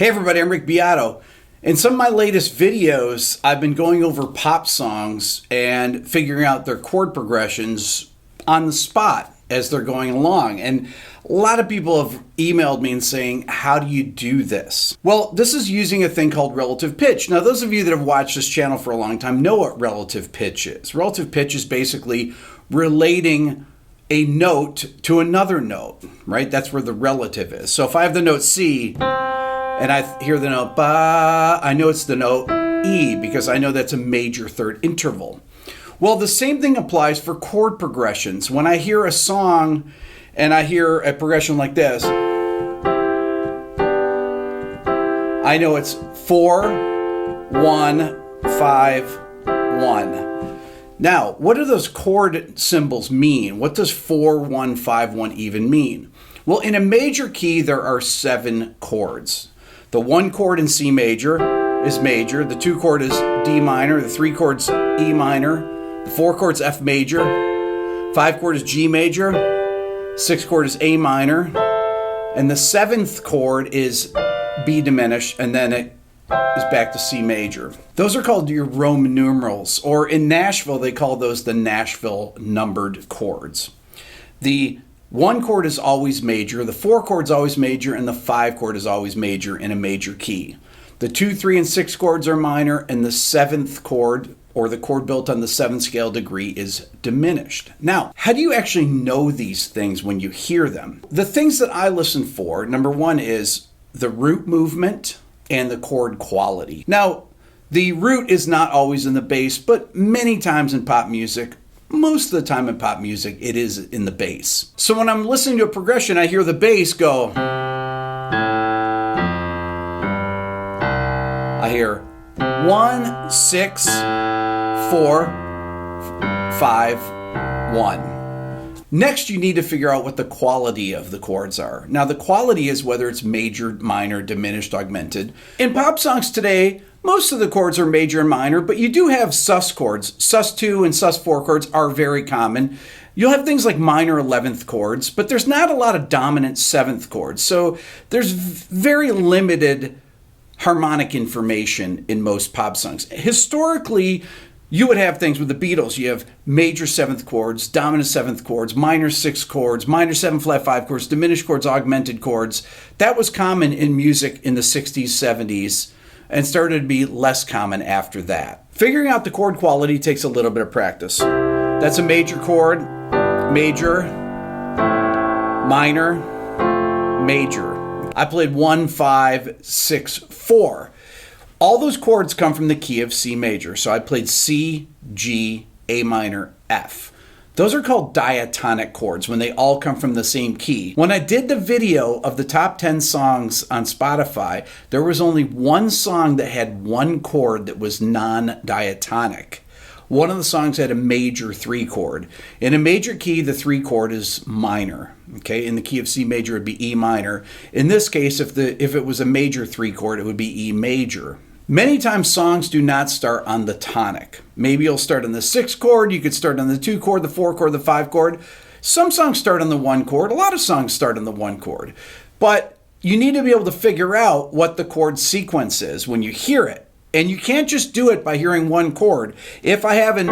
Hey everybody, I'm Rick Beato. In some of my latest videos, I've been going over pop songs and figuring out their chord progressions on the spot as they're going along. And a lot of people have emailed me and saying, how do you do this? Well, this is using a thing called relative pitch. Now, those of you that have watched this channel for a long time know what relative pitch is. Relative pitch is basically relating a note to another note, right? That's where the relative is. So if I have the note C, and I hear the note ba, I know it's the note E because I know that's a major third interval. Well, the same thing applies for chord progressions. When I hear a song and I hear a progression like this, I know it's 4, 1, 5, 1. Now, what do those chord symbols mean? What does 4, 1, 5, 1 even mean? Well, in a major key, there are 7 chords. The 1 chord in C major is major. The 2 chord is D minor. The 3 chord's E minor. The 4 chord's F major. 5 chord is G major. 6 chord is A minor. And the 7th chord is B diminished, and then it is back to C major. Those are called your Roman numerals, or in Nashville, they call those the Nashville numbered chords. The 1 chord is always major, the 4 chord is always major, and the 5 chord is always major in a major key. The 2, 3, and 6 chords are minor, and the 7th chord, or the chord built on the 7th scale degree, is diminished. Now, how do you actually know these things when you hear them? The things that I listen for, number 1 is the root movement and the chord quality. Now, the root is not always in the bass, but many times in pop music, most of the time in pop music, it is in the bass. So when I'm listening to a progression, I hear the bass go. I hear 1, 6, 4, 5, 1. Next, you need to figure out what the quality of the chords are. Now, the quality is whether it's major, minor, diminished, augmented. In pop songs today, most of the chords are major and minor, but you do have sus chords. Sus2 and sus4 chords are very common. You'll have things like minor 11th chords, but there's not a lot of dominant 7th chords. So there's very limited harmonic information in most pop songs. Historically, you would have things with the Beatles. You have major 7th chords, dominant 7th chords, minor 6 chords, minor 7 flat 5 chords, diminished chords, augmented chords. That was common in music in the 60s, 70s, and started to be less common after that. Figuring out the chord quality takes a little bit of practice. That's a major chord, major, minor, major. I played 1, 5, 6, 4. All those chords come from the key of C major. So I played C, G, A minor, F. Those are called diatonic chords when they all come from the same key. When I did the video of the top 10 songs on Spotify, there was only one song that had one chord that was non-diatonic. One of the songs had a major 3 chord. In a major key, the 3 chord is minor. Okay, in the key of C major, it would be E minor. In this case, if it was a major 3 chord, it would be E major. Many times songs do not start on the tonic. Maybe you'll start on the 6 chord, you could start on the 2 chord, the 4 chord, the 5 chord. Some songs start on the 1 chord, a lot of songs start on the 1 chord. But you need to be able to figure out what the chord sequence is when you hear it. And you can't just do it by hearing 1 chord. If I have an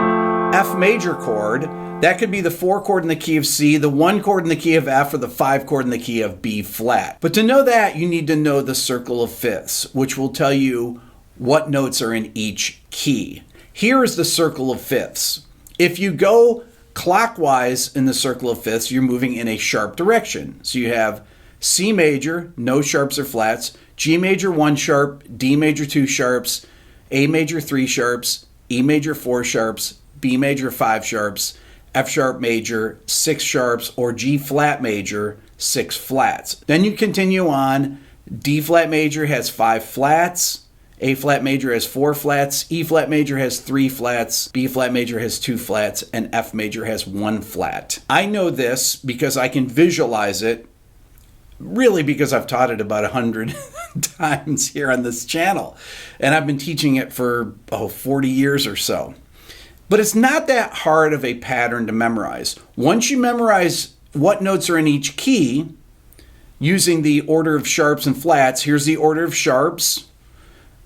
F major chord, that could be the 4 chord in the key of C, the 1 chord in the key of F, or the 5 chord in the key of B flat. But to know that, you need to know the circle of fifths, which will tell you what notes are in each key. Here is the circle of fifths. If you go clockwise in the circle of fifths, you're moving in a sharp direction. So you have C major, no sharps or flats, G major 1 sharp, D major 2 sharps, A major 3 sharps, E major 4 sharps, B major 5 sharps, F sharp major 6 sharps, or G flat major 6 flats. Then you continue on. D flat major has 5 flats, A flat major has 4 flats, E flat major has 3 flats, B flat major has 2 flats, and F major has 1 flat. I know this because I can visualize it, really because I've taught it about 100 times here on this channel. And I've been teaching it for 40 years or so. But it's not that hard of a pattern to memorize. Once you memorize what notes are in each key, using the order of sharps and flats. Here's the order of sharps.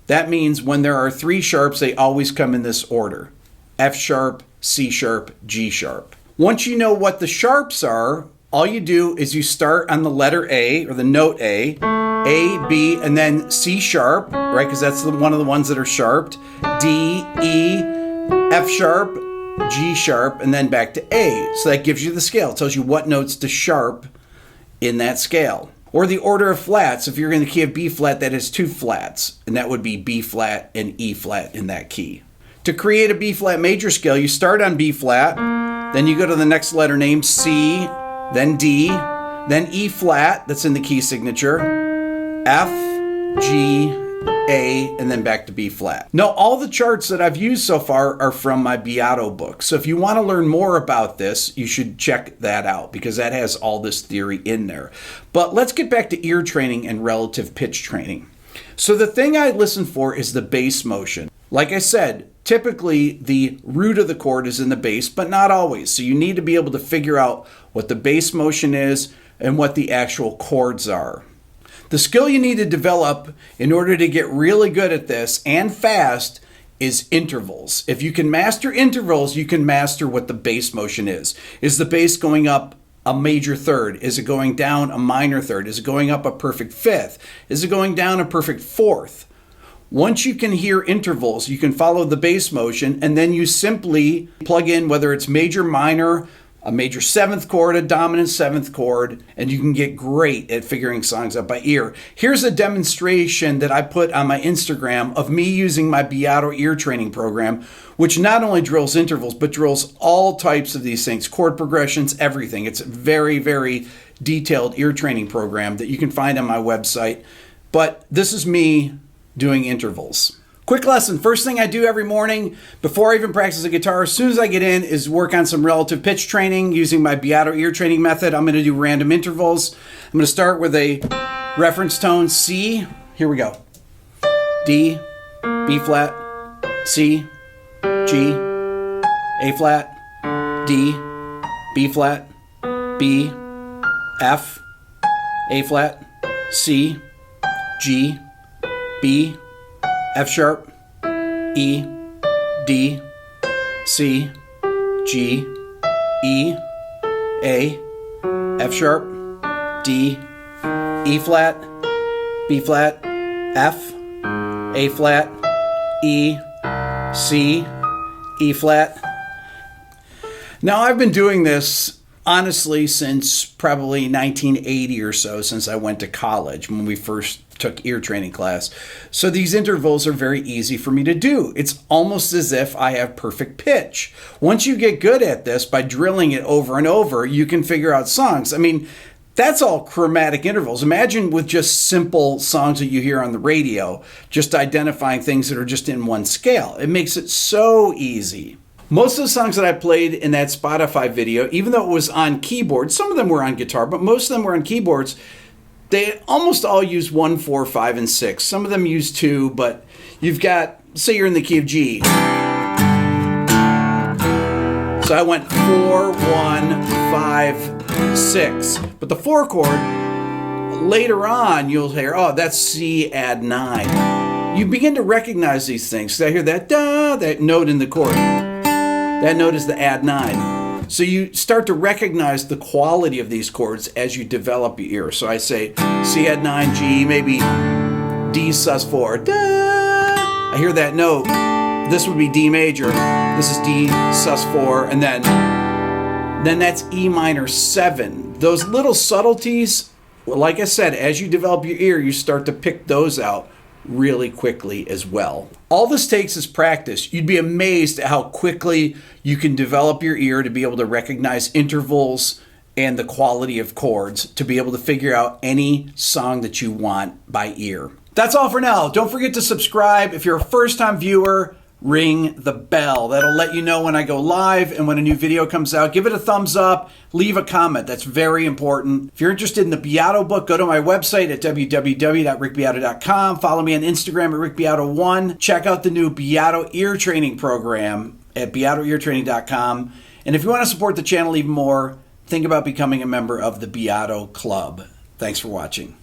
That means when there are 3 sharps, they always come in this order: F sharp, C sharp, G sharp. Once you know what the sharps are, all you do is you start on the letter A, or the note A, B, and then C sharp, right? Because that's one of the ones that are sharped. D, E, F sharp, G sharp, and then back to A. So that gives you the scale. It tells you what notes to sharp in that scale. Or the order of flats. If you're in the key of B flat, that is 2 flats, and that would be B flat and E flat in that key. To create a B flat major scale, you start on B flat, then you go to the next letter name, C, then D, then E flat, that's in the key signature, F, G, A, and then back to B flat. Now, all the charts that I've used so far are from my Beato book. So if you want to learn more about this, you should check that out because that has all this theory in there. But let's get back to ear training and relative pitch training. So the thing I listen for is the bass motion. Like I said, typically the root of the chord is in the bass, but not always. So you need to be able to figure out what the bass motion is and what the actual chords are. The skill you need to develop in order to get really good at this and fast is intervals. If you can master intervals, you can master what the bass motion is. Is the bass going up a major third? Is it going down a minor third? Is it going up a perfect fifth? Is it going down a perfect fourth? Once you can hear intervals, you can follow the bass motion, and then you simply plug in whether it's major, minor, a major 7th chord, a dominant 7th chord, and you can get great at figuring songs out by ear. Here's a demonstration that I put on my Instagram of me using my Beato ear training program, which not only drills intervals, but drills all types of these things, chord progressions, everything. It's a very, very detailed ear training program that you can find on my website. But this is me doing intervals. Quick lesson. First thing I do every morning before I even practice the guitar, as soon as I get in, is work on some relative pitch training using my Beato ear training method. I'm going to do random intervals. I'm going to start with a reference tone C. Here we go. D, B flat, C, G, A flat, D, B flat, B, F, A flat, C, G, B, F sharp, E, D, C, G, E, A, F sharp, D, E flat, B flat, F, A flat, E, C, E flat. Now I've been doing this honestly since probably 1980 or so, since I went to college when we first took ear training class. So these intervals are very easy for me to do. It's almost as if I have perfect pitch. Once you get good at this by drilling it over and over, you can figure out songs. I mean, that's all chromatic intervals. Imagine with just simple songs that you hear on the radio, just identifying things that are just in one scale. It makes it so easy. Most of the songs that I played in that Spotify video, even though it was on keyboard, some of them were on guitar, but most of them were on keyboards. They almost all use 1, 4, 5, and 6. Some of them use 2, but you've got, say you're in the key of G. So I went 4, 1, 5, 6. But the 4 chord, later on you'll hear, oh, that's C add 9. You begin to recognize these things. So I hear that da, that note in the chord. That note is the add 9. So you start to recognize the quality of these chords as you develop your ear. So I say C add 9, G, maybe D sus 4. Da. I hear that note. This would be D major. This is D sus 4, and then that's E minor 7. Those little subtleties, well, like I said, as you develop your ear, you start to pick those out really quickly as well. All this takes is practice. You'd be amazed at how quickly you can develop your ear to be able to recognize intervals and the quality of chords to be able to figure out any song that you want by ear. That's all for now. Don't forget to subscribe. If you're a first-time viewer, ring the bell. That'll let you know when I go live and when a new video comes out. Give it a thumbs up. Leave a comment. That's very important. If you're interested in the Beato book, go to my website at www.rickbeato.com. Follow me on Instagram at rickbeato1. Check out the new Beato ear training program at beatoeartraining.com. And if you want to support the channel even more, think about becoming a member of the Beato Club. Thanks for watching.